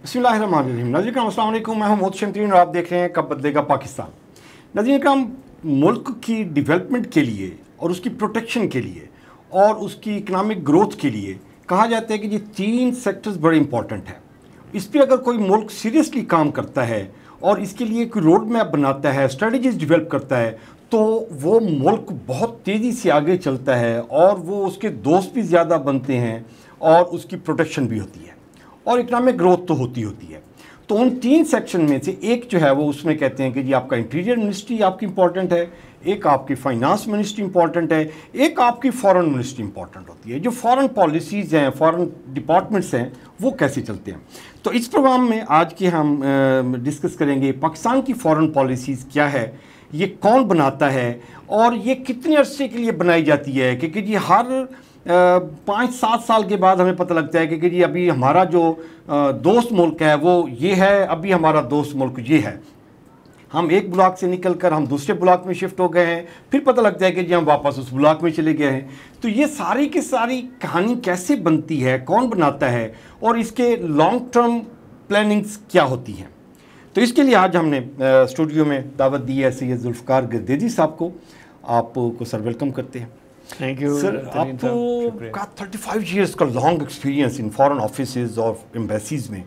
بسم اللہ الرحمن الرحیم. ناظرین کرام السلام علیکم. میں ہوں محمود شمترین اور آپ دیکھ رہے ہیں کب بدلے گا پاکستان. ناظرین کرام, ملک کی ڈیولپمنٹ کے لیے اور اس کی پروٹیکشن کے لیے اور اس کی اکنامک گروتھ کے لیے کہا جاتا ہے کہ یہ 3 سیکٹرز بڑے امپورٹنٹ ہیں. اس پہ اگر کوئی ملک سیریسلی کام کرتا ہے اور اس کے لیے کوئی روڈ میپ بناتا ہے, اسٹریٹجیز ڈیولپ کرتا ہے, تو وہ ملک بہت تیزی سے آگے چلتا ہے اور وہ اس کے دوست بھی زیادہ بنتے ہیں اور اس کی پروٹیکشن بھی ہوتی ہے اور اکنامک گروتھ تو ہوتی ہے. تو ان 3 سیکشن میں سے ایک جو ہے وہ اس میں کہتے ہیں کہ جی آپ کا انٹیریئر منسٹری آپ کی امپورٹنٹ ہے, ایک آپ کی فائنانس منسٹری امپورٹنٹ ہے, ایک آپ کی فارن منسٹری امپورٹنٹ ہوتی ہے. جو فارن پالیسیز ہیں, فارن ڈپارٹمنٹس ہیں, وہ کیسے چلتے ہیں. تو اس پروگرام میں آج کے ہم ڈسکس کریں گے پاکستان کی فارن پالیسیز کیا ہے, یہ کون بناتا ہے اور یہ کتنے عرصے کے لیے بنائی جاتی ہے. کہ جی ہر 5-7 سال کے بعد ہمیں پتہ لگتا ہے کہ جی ابھی ہمارا جو دوست ملک ہے وہ یہ ہے, ابھی ہمارا دوست ملک یہ ہے. ہم ایک بلاک سے نکل کر ہم دوسرے بلاک میں شفٹ ہو گئے ہیں, پھر پتہ لگتا ہے کہ جی ہم واپس اس بلاک میں چلے گئے ہیں. تو یہ ساری کی ساری کہانی کیسے بنتی ہے, کون بناتا ہے اور اس کے لانگ ٹرم پلاننگز کیا ہوتی ہیں. تو اس کے لیے آج ہم نے اسٹوڈیو میں دعوت دی ہے سید ذوالفقار گردیزی صاحب کو. آپ کو سر ویلکم کرتے ہیں. تھینک یو سر, آپ کا 35 ایئرس کا لانگ ایکسپیرینس ان فارن آفیسز اور ایمبیسیز میں,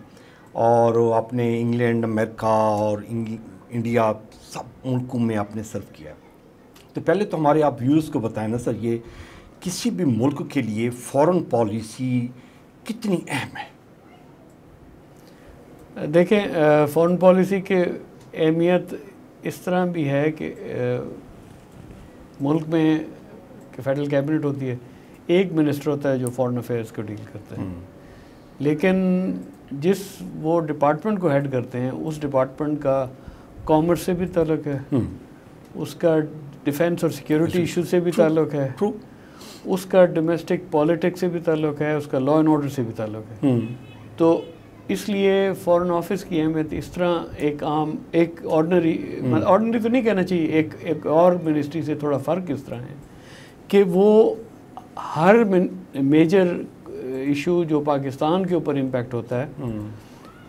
اور آپ نے انگلینڈ, امریکہ اور انڈیا سب ملکوں میں آپ نے سرو کیا. تو پہلے تو ہمارے آپ ویورز کو بتائیں نا سر, یہ کسی بھی ملک کے لیے فارن پالیسی کتنی اہم ہے. دیکھیں, فارن پالیسی کی اہمیت اس طرح بھی ہے کہ ملک میں کہ فیڈرل کیبنٹ ہوتی ہے, ایک منسٹر ہوتا ہے جو فارن افیئرس کو ڈیل کرتا ہے, لیکن جس وہ ڈپارٹمنٹ کو ہیڈ کرتے ہیں اس ڈپارٹمنٹ کا کامرس سے بھی تعلق ہے, اس کا ڈیفنس اور سیکیورٹی ایشو سے بھی تعلق ہے, اس کا ڈومیسٹک پالیٹکس سے بھی تعلق ہے, اس کا لا اینڈ آرڈر سے بھی تعلق ہے. تو اس لیے فارن آفس کی اہمیت اس طرح ایک آرڈنری تو نہیں کہنا چاہیے, ایک اور منسٹری سے تھوڑا فرق اس طرح ہے کہ وہ ہر میجر ایشو جو پاکستان کے اوپر امپیکٹ ہوتا ہے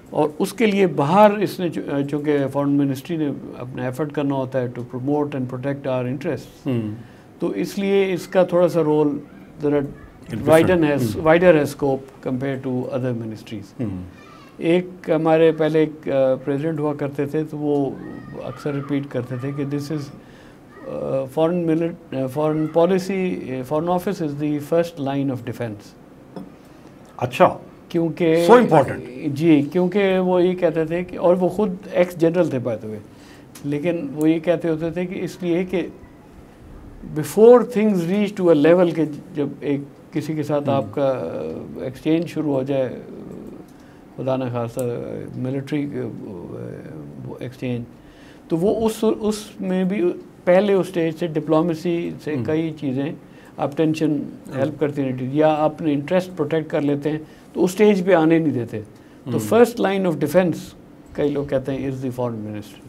اور اس کے لیے باہر اس نے چونکہ فارن منسٹری نے اپنا ایفرٹ کرنا ہوتا ہے to promote and protect our interest, تو اس لیے اس کا تھوڑا سا رول وائڈر ہے scope compare to other ministries. ایک ہمارے پہلے ایک پریزیڈنٹ ہوا کرتے تھے, تو وہ اکثر ریپیٹ کرتے تھے کہ this is foreign policy, foreign office is the first line of defence. اچھا, کیونکہ سو امپورٹنٹ. جی, کیونکہ وہ یہ کہتے تھے کہ, اور وہ خود ایکس جنرل تھے بائی دی وے, لیکن وہ یہ کہتے ہوتے تھے کہ اس لیے کہ before things reach to a level کہ جب ایک کسی کے ساتھ آپ کا ایکسچینج شروع ہو جائے, خدا نہ خاصہ ملٹری ایکسچینج, تو وہ اس میں بھی پہلے اس اسٹیج سے ڈپلومیسی سے کئی چیزیں آپ ٹینشن ہیلپ کرتی رہتی, یا اپنے انٹرسٹ پروٹیکٹ کر لیتے ہیں تو اس اسٹیج پہ آنے نہیں دیتے. تو فرسٹ لائن آف ڈیفینس کئی لوگ کہتے ہیں از دی فارن منسٹری.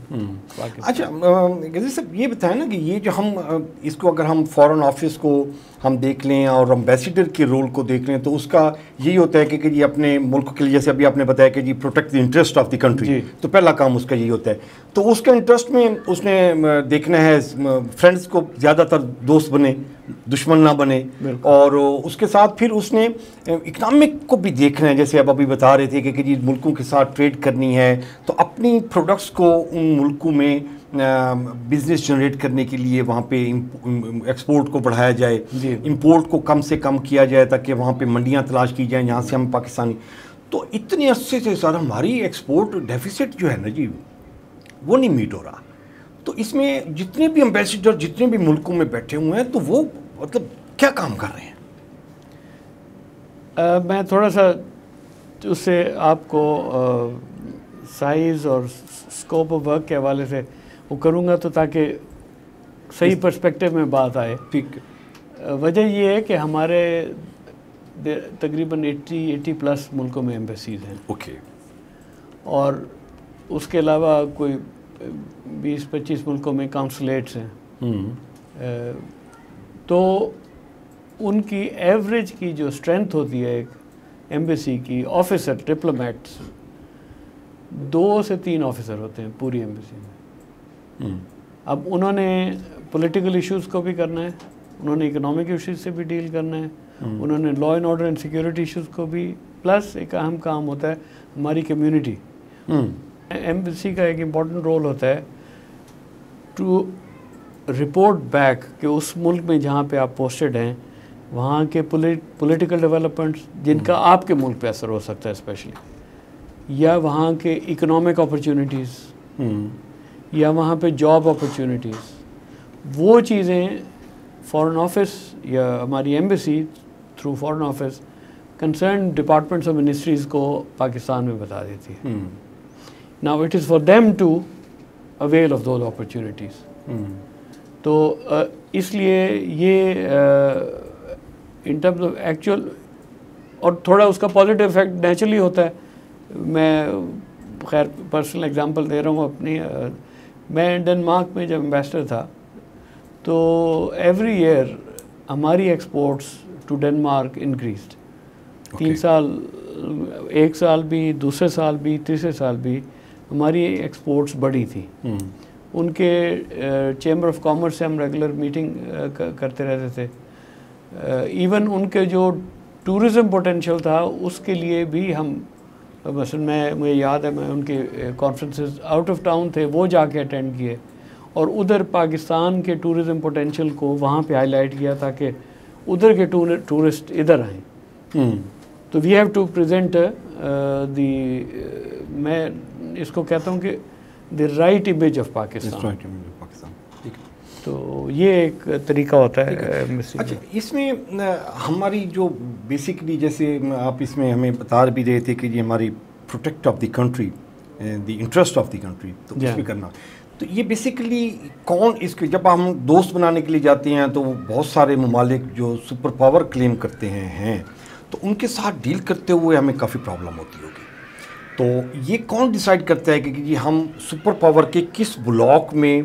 اچھا غازی صاحب, یہ بتائیں نا کہ یہ جو ہم اس کو اگر ہم فارن آفس کو ہم دیکھ لیں اور امبیسیڈر کے رول کو دیکھ لیں, تو اس کا یہی ہوتا ہے کہ یہ اپنے ملک کے لیے, جیسے ابھی آپ نے بتایا کہ جی protect the interest of the country, تو پہلا کام اس کا یہی ہوتا ہے. تو اس کے انٹرسٹ میں اس نے دیکھنا ہے فرینڈس کو زیادہ تر دوست بنے, دشمن نہ بنے, اور اس کے ساتھ پھر اس نے اکنامک کو بھی دیکھنا ہے. جیسے آپ ابھی بتا رہے تھے کہ جی ملکوں کے ساتھ ٹریڈ کرنی ہے, تو اپنی پروڈکٹس کو ان ملکوں میں بزنس جنریٹ کرنے کے لیے وہاں پہ ایکسپورٹ کو بڑھایا جائے, امپورٹ کو کم سے کم کیا جائے تاکہ وہاں پہ منڈیاں تلاش کی جائیں جہاں سے ہم پاکستانی. تو اتنے عرصے سے سر ہماری ایکسپورٹ ڈیفیسٹ جو ہے نا جی, وہ نہیں میٹ ہو رہا. تو اس میں جتنے بھی امبیسیڈر جتنے بھی ملکوں میں بیٹھے ہوئے ہیں, تو وہ مطلب کیا کام کر رہے ہیں. میں تھوڑا سا اس سے آپ کو سائز اور اسکوپ آف ورک کے حوالے سے وہ کروں گا, تو تاکہ صحیح پرسپیکٹو میں بات آئے. ٹھیک. وجہ یہ ہے کہ ہمارے تقریباً 80+ ملکوں میں ایمبیسیز ہیں. اوکے. اور اس کے علاوہ کوئی 20-25 ملکوں میں کانسولیٹس ہیں. تو ان کی ایوریج کی جو اسٹرینتھ ہوتی ہے ایک ایمبیسی کی, آفیسر ڈپلومیٹس, 2 سے 3 آفیسر ہوتے ہیں پوری ایمبیسی میں. اب انہوں نے پولیٹیکل ایشوز کو بھی کرنا ہے, انہوں نے اکنامک ایشوز سے بھی ڈیل کرنا ہے, انہوں نے law and order and security issues کو بھی, پلس ایک اہم کام ہوتا ہے ہماری کمیونٹی. ایمبیسی کا ایک امپورٹنٹ رول ہوتا ہے ٹو رپورٹ بیک کہ اس ملک میں جہاں پہ آپ پوسٹڈ ہیں وہاں کے پولیٹیکل ڈیولپمنٹس جن کا آپ کے ملک پہ اثر ہو سکتا ہے اسپیشلی, یا وہاں کے اکنامک اپرچونیٹیز, یا وہاں پہ جاب اپرچونیٹیز, وہ چیزیں فارن آفس یا ہماری embassy through foreign office concern departments اور منسٹریز کو پاکستان میں بتا دیتی ہے. Now it is for them to avail of those opportunities. تو اس لیے یہ ان ٹرمز آف ایکچوئل, اور تھوڑا اس کا پازیٹیو افیکٹ نیچرلی ہوتا ہے. میں خیر پرسنل اگزامپل دے رہا ہوں اپنی. میں ڈنمارک میں جب امبیسڈر تھا تو ایوری ایئر ہماری ایکسپورٹس ٹو ڈنمارک انکریزڈ. 3 سال, 1 سال بھی, دوسرے سال بھی, تیسرے سال بھی ہماری ایکسپورٹس بڑھی تھی. ان کے چیمبر آف کامرس سے ہم ریگولر میٹنگ کرتے رہتے تھے. ایون ان کے جو ٹورزم پوٹینشیل تھا اس کے لیے بھی ہم, مثلا مجھے یاد ہے میں ان کے کانفرنسز آؤٹ آف ٹاؤن تھے وہ جا کے اٹینڈ کیے, اور ادھر پاکستان کے ٹورزم پوٹینشیل کو وہاں پہ ہائی لائٹ کیا تاکہ ادھر کے ٹورسٹ ادھر آئیں. تو وی ہیو ٹو پریزنٹ دی, میں اس کو کہتا ہوں کہ دی رائٹ امیج آف پاکستان. تو یہ ایک طریقہ ہوتا ہے. اچھا, اس میں ہماری جو بیسکلی جیسے آپ اس میں ہمیں بتا بھی رہے تھے کہ یہ ہماری protect of the country, the interest of the country, تو اس میں کرنا, تو یہ بیسکلی کون اس کے, جب ہم دوست بنانے کے لیے جاتے ہیں تو بہت سارے ممالک جو سپر پاور کلیم کرتے ہیں تو ان کے ساتھ ڈیل کرتے ہوئے ہمیں کافی پرابلم ہوتی ہوگی. تو یہ کون ڈیسائیڈ کرتا ہے کہ جی ہم سپر پاور کے کس بلاک میں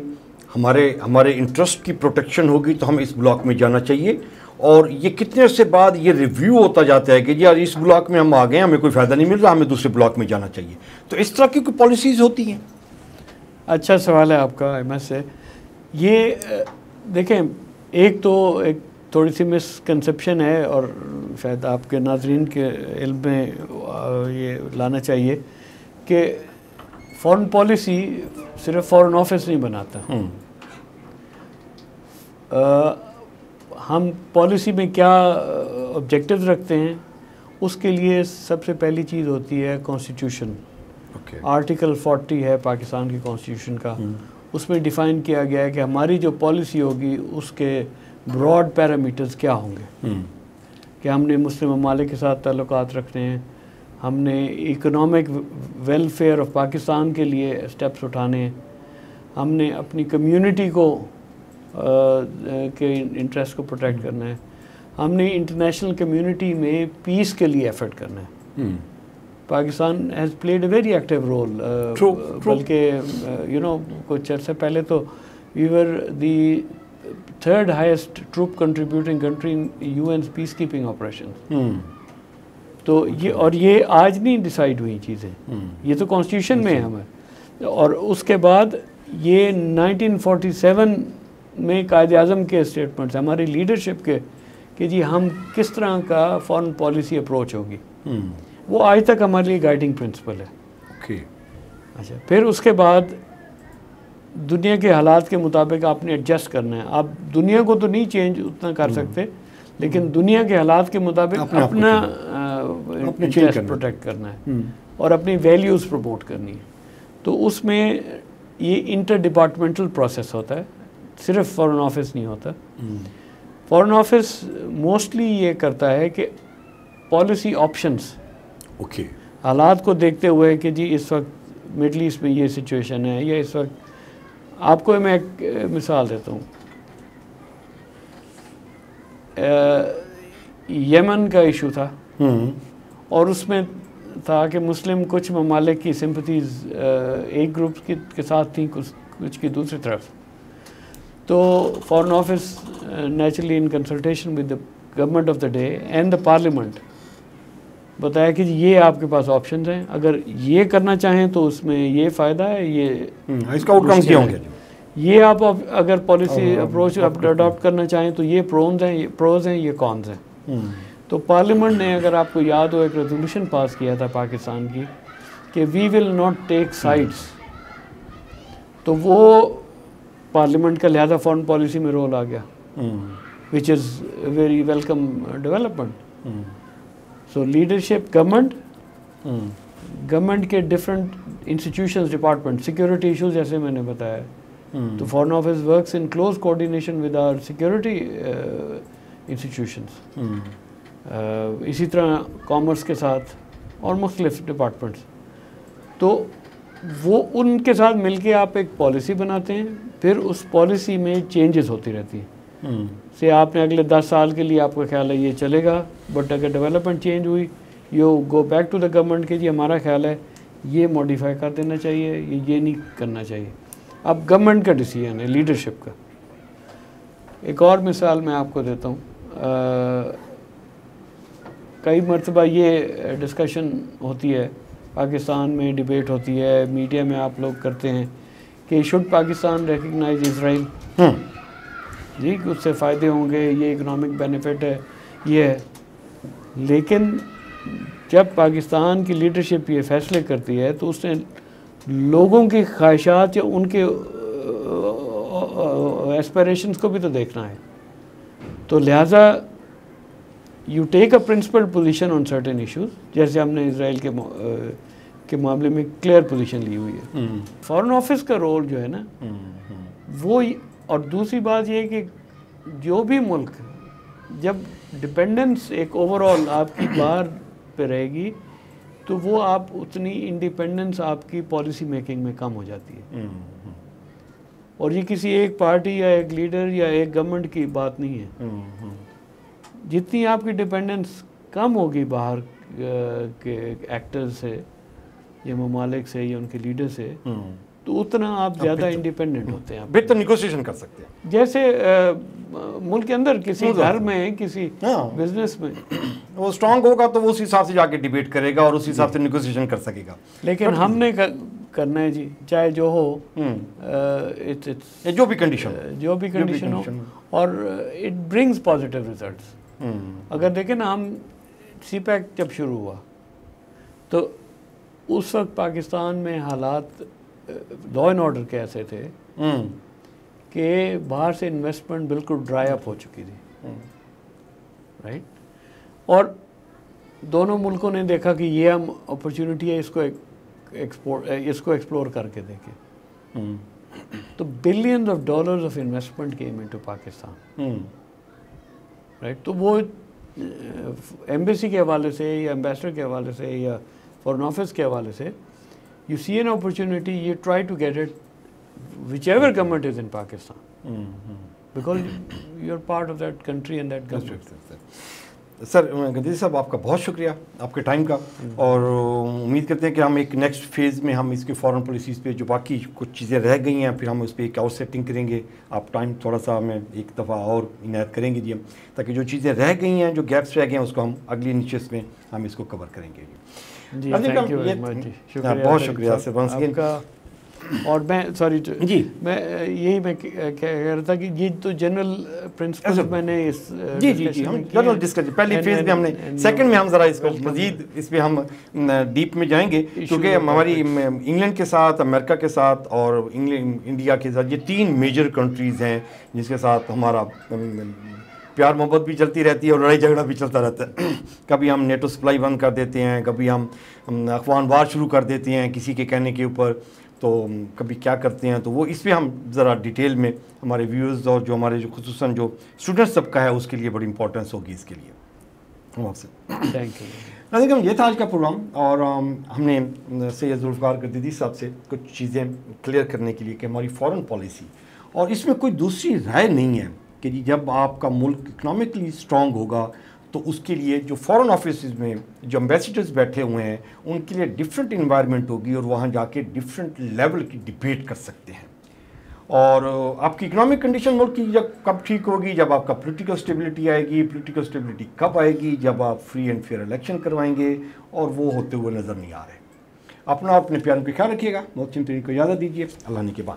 ہمارے انٹرسٹ کی پروٹیکشن ہوگی تو ہم اس بلاک میں جانا چاہیے, اور یہ کتنے عرصے بعد یہ ریویو ہوتا جاتا ہے کہ جی یار اس بلاک میں ہم آ گئے, ہمیں کوئی فائدہ نہیں مل رہا, ہمیں دوسرے بلاک میں جانا چاہیے. تو اس طرح کی کوئی پالیسیز ہوتی ہیں؟ اچھا سوال ہے آپ کا ایم ایس سے. یہ دیکھیں, ایک تھوڑی سی مسکنسیپشن ہے اور شاید آپ کے ناظرین کے علم میں یہ لانا چاہیے کہ فارن پالیسی صرف فارن آفس نہیں بناتا. ہم پالیسی میں کیا آبجیکٹیوز رکھتے ہیں اس کے لیے سب سے پہلی چیز ہوتی ہے کانسٹیٹیوشن. آرٹیکل 40 ہے پاکستان کی کانسٹیٹیوشن کا, اس میں ڈیفائن کیا گیا ہے کہ ہماری جو پالیسی ہوگی اس کے براڈ پیرامیٹرز کیا ہوں گے, کہ ہم نے مسلم ممالک کے ساتھ تعلقات رکھنے ہیں, ہم نے اکنامک ویلفیئر آف پاکستان کے لیے اسٹیپس اٹھانے ہیں, ہم نے اپنی کمیونٹی کو کے انٹرسٹ کو پروٹیکٹ کرنا ہے, ہم نے انٹرنیشنل کمیونٹی میں پیس کے لیے ایفرٹ کرنا ہے. Pakistan has played a very active role, بلکہ کچھ عرصے پہلے تو we were the 3rd highest troop contributing country in UN peacekeeping operation. تو یہ آج نہیں ڈیسائیڈ ہوئی چیزیں, یہ تو کانسٹیٹیوشن میں ہے ہمیں. اور اس کے بعد یہ 1947 میں قائد اعظم کے اسٹیٹمنٹس ہماری لیڈرشپ کے کہ جی ہم کس طرح کا فارن پالیسی اپروچ ہوگی, وہ آج تک ہمارے لیے گائیڈنگ پرنسپل ہے. اچھا, پھر اس کے بعد دنیا کے حالات کے مطابق آپ نے ایڈجسٹ کرنا ہے. آپ دنیا کو تو نہیں چینج اتنا کر سکتے, لیکن دنیا کے حالات کے مطابق اپنا انٹرسٹ پروٹیکٹ کرنا ہے اور اپنی ویلیوز پروموٹ کرنی ہے. تو اس میں یہ انٹر ڈپارٹمنٹل پروسیس ہوتا ہے, صرف فارن آفس نہیں ہوتا. فارن آفس موسٹلی یہ کرتا ہے کہ پالیسی آپشنس حالات کو دیکھتے ہوئے کہ جی اس وقت مڈل ایسٹ میں یہ سچویشن ہے, یا اس وقت آپ کو میں ایک مثال دیتا ہوں. یمن کا ایشو تھا اور اس میں تھا کہ مسلم کچھ ممالک کی سمپتھیز ایک گروپ کے ساتھ تھیں, کچھ کی دوسری طرف. تو foreign office naturally in consultation with the government of the day and the parliament بتایا کہ یہ آپ کے پاس آپشنز ہیں, اگر یہ کرنا چاہیں تو اس میں یہ فائدہ ہے, یہ اس کا آؤٹ کمز کیا ہوں گے, یہ آپ اگر پالیسی اپروچ اڈاپٹ کرنا چاہیں تو یہ پروز ہیں, یہ کونز ہیں. تو پارلیمنٹ نے, اگر آپ کو یاد ہو, ایک ریزولوشن پاس کیا تھا پاکستان کی کہ وی ول ناٹ ٹیک سائڈس, تو وہ پارلیمنٹ کا لہذا فارن پالیسی میں رول آ گیا, which is very welcome development. So leadership government کے different institutions, department, security issues جیسے میں نے بتایا, تو foreign office works in close coordination with our security institutions, اسی طرح کامرس کے ساتھ اور مختلف ڈپارٹمنٹس. تو وہ ان کے ساتھ مل کے آپ ایک پالیسی بناتے ہیں, پھر اس پالیسی میں چینجز ہوتی رہتی ہیں. سے آپ نے اگلے 10 سال کے لیے آپ کا خیال ہے یہ چلے گا, بٹ اگر ڈیولپمنٹ چینج ہوئی, you go back to the government کہ جی ہمارا خیال ہے یہ موڈیفائی کر دینا چاہیے, یہ نہیں کرنا چاہیے. اب گورنمنٹ کا ڈیسیژن ہے, لیڈرشپ کا. ایک اور مثال میں آپ کو دیتا ہوں. کئی مرتبہ یہ ڈسکشن ہوتی ہے پاکستان میں, ڈیبیٹ ہوتی ہے, میڈیا میں آپ لوگ کرتے ہیں کہ شوڈ پاکستان ریکگنائز اسرائیل, جی اس سے فائدے ہوں گے, یہ اکنامک بینیفٹ ہے, یہ ہے. لیکن جب پاکستان کی لیڈرشپ یہ فیصلے کرتی ہے تو اس نے لوگوں کی خواہشات یا ان کے ایسپیریشنز کو بھی تو دیکھنا ہے. تو لہٰذا you take a principle position on certain issues, جیسے ہم نے اسرائیل کے معاملے میں کلیئر پوزیشن لی ہوئی ہے. فارن آفس کا رول جو ہے نا وہ, اور دوسری بات یہ ہے کہ جو بھی ملک جب ڈپینڈنس ایک اوور آل آپ کی باہر پہ رہے گی تو وہ آپ اتنی انڈیپینڈنس آپ کی پالیسی میکنگ میں کم ہو جاتی ہے. اور یہ کسی ایک پارٹی یا ایک لیڈر یا ایک گورنمنٹ کی بات نہیں ہے. جتنی آپ کی ڈپینڈنس کم ہوگی باہر کے ایکٹرز سے یا ممالک سے یا ان کے لیڈر سے, تو اتنا آپ زیادہ انڈیپینڈنٹ ہوتے ہیں, بہتر نیگوسیشن کر سکتے ہیں. جیسے ملک کے اندر کسی گھر میں, کسی بزنس میں وہ اسٹرانگ ہوگا تو وہ اسی حساب سے جا کے ڈیبیٹ کرے گا اور اسی حساب سے نیگوسیشن کر سکے گا. لیکن ہم نے کرنا ہے جی, چاہے جو ہو, جو بھی کنڈیشن ہو, اور اٹ برنگز پازیٹیو ریزلٹس. اگر دیکھیں نا, ہم سی پیک جب شروع ہوا تو اس وقت پاکستان میں حالات لا اینڈ آرڈر کے ایسے تھے کہ باہر سے انویسٹمنٹ بالکل ڈرائی اپ ہو چکی تھی, رائٹ. اور دونوں ملکوں نے دیکھا کہ یہ ہم اپرچونٹی ہے, اس کو ایکسپلور کر کے دیکھیں. تو billions of dollars of investment came into Pakistan, right. تو وہ ایمبیسی کے حوالے سے یا ایمبیسڈر کے حوالے سے یا فارن آفس کے حوالے سے, you see an opportunity, you try to get it whichever government is in Pakistan, because you're part of that country and that government. سر گدیری صاحب, آپ کا بہت شکریہ آپ کے ٹائم کا, اور امید کرتے ہیں کہ ہم ایک نیکسٹ فیز میں ہم اس کے فارن پالیسیز پہ جو باقی کچھ چیزیں رہ گئی ہیں پھر ہم اس پہ ایک اور سیٹنگ کریں گے. آپ ٹائم تھوڑا سا ہمیں ایک دفعہ اور عنایت کریں گے جی, ہم تاکہ جو چیزیں رہ گئی ہیں, جو گیپس رہ گئے ہیں, اس کو ہم اگلی نشست میں ہم اس کو کور کریں گے. جی تھینک یو ویری مچ, بہت شکریہ سر ونس اگین. اور میں سوری جی, میں یہی میں کہہ رہا تھا کہ یہ تو جنرل پرنسپل میں نے اس جی ہم جنرل ڈسکس پہلی فیز میں ہم نے, سیکنڈ میں ہم ذرا اس کو مزید اس پہ ہم ڈیپ میں جائیں گے, کیونکہ ہماری انگلینڈ کے ساتھ, امریکہ کے ساتھ اور انڈیا کے ساتھ, یہ 3 میجر کنٹریز ہیں جس کے ساتھ ہمارا پیار محبت بھی چلتی رہتی ہے اور لڑائی جھگڑا بھی چلتا رہتا ہے. کبھی ہم نیٹو سپلائی بند کر دیتے ہیں, کبھی ہم افغان وار شروع کر دیتے ہیں کسی کے کہنے کے اوپر, تو کبھی کیا کرتے ہیں. تو وہ اس پہ ہم ذرا ڈیٹیل میں ہمارے ویورز اور جو ہمارے جو خصوصاً جو اسٹوڈنٹس سب کا ہے اس کے لیے بڑی امپورٹنس ہوگی اس کے لیے. ہم آپ سے تھینک یو. ناظرین, یہ تھا آج کا پروگرام, اور ہم نے سید ذوالفقار گدیری صاحب سے کچھ چیزیں کلیئر کرنے کے لیے کہ ہماری فارن پالیسی, اور اس میں کوئی دوسری رائے نہیں ہے کہ جی جب آپ کا ملک اکنامکلی اسٹرانگ ہوگا تو اس کے لیے جو فارن آفیسز میں جو امبیسڈرز بیٹھے ہوئے ہیں ان کے لیے ڈفرینٹ انوائرمنٹ ہوگی, اور وہاں جا کے ڈفرینٹ لیول کی ڈبیٹ کر سکتے ہیں. اور آپ کی اکنامک کنڈیشن ملک کی جب کب ٹھیک ہوگی؟ جب آپ کا پولیٹیکل اسٹیبلٹی آئے گی. پولیٹیکل اسٹیبلٹی کب آئے گی؟ جب آپ فری اینڈ فیئر الیکشن کروائیں گے، اور وہ ہوتے ہوئے نظر نہیں آ رہے. اپنا اپنے پیاروں کا خیال رکھیے گا. محسن ترین کو اجازت دیجیے. اللہ نے کے بعد.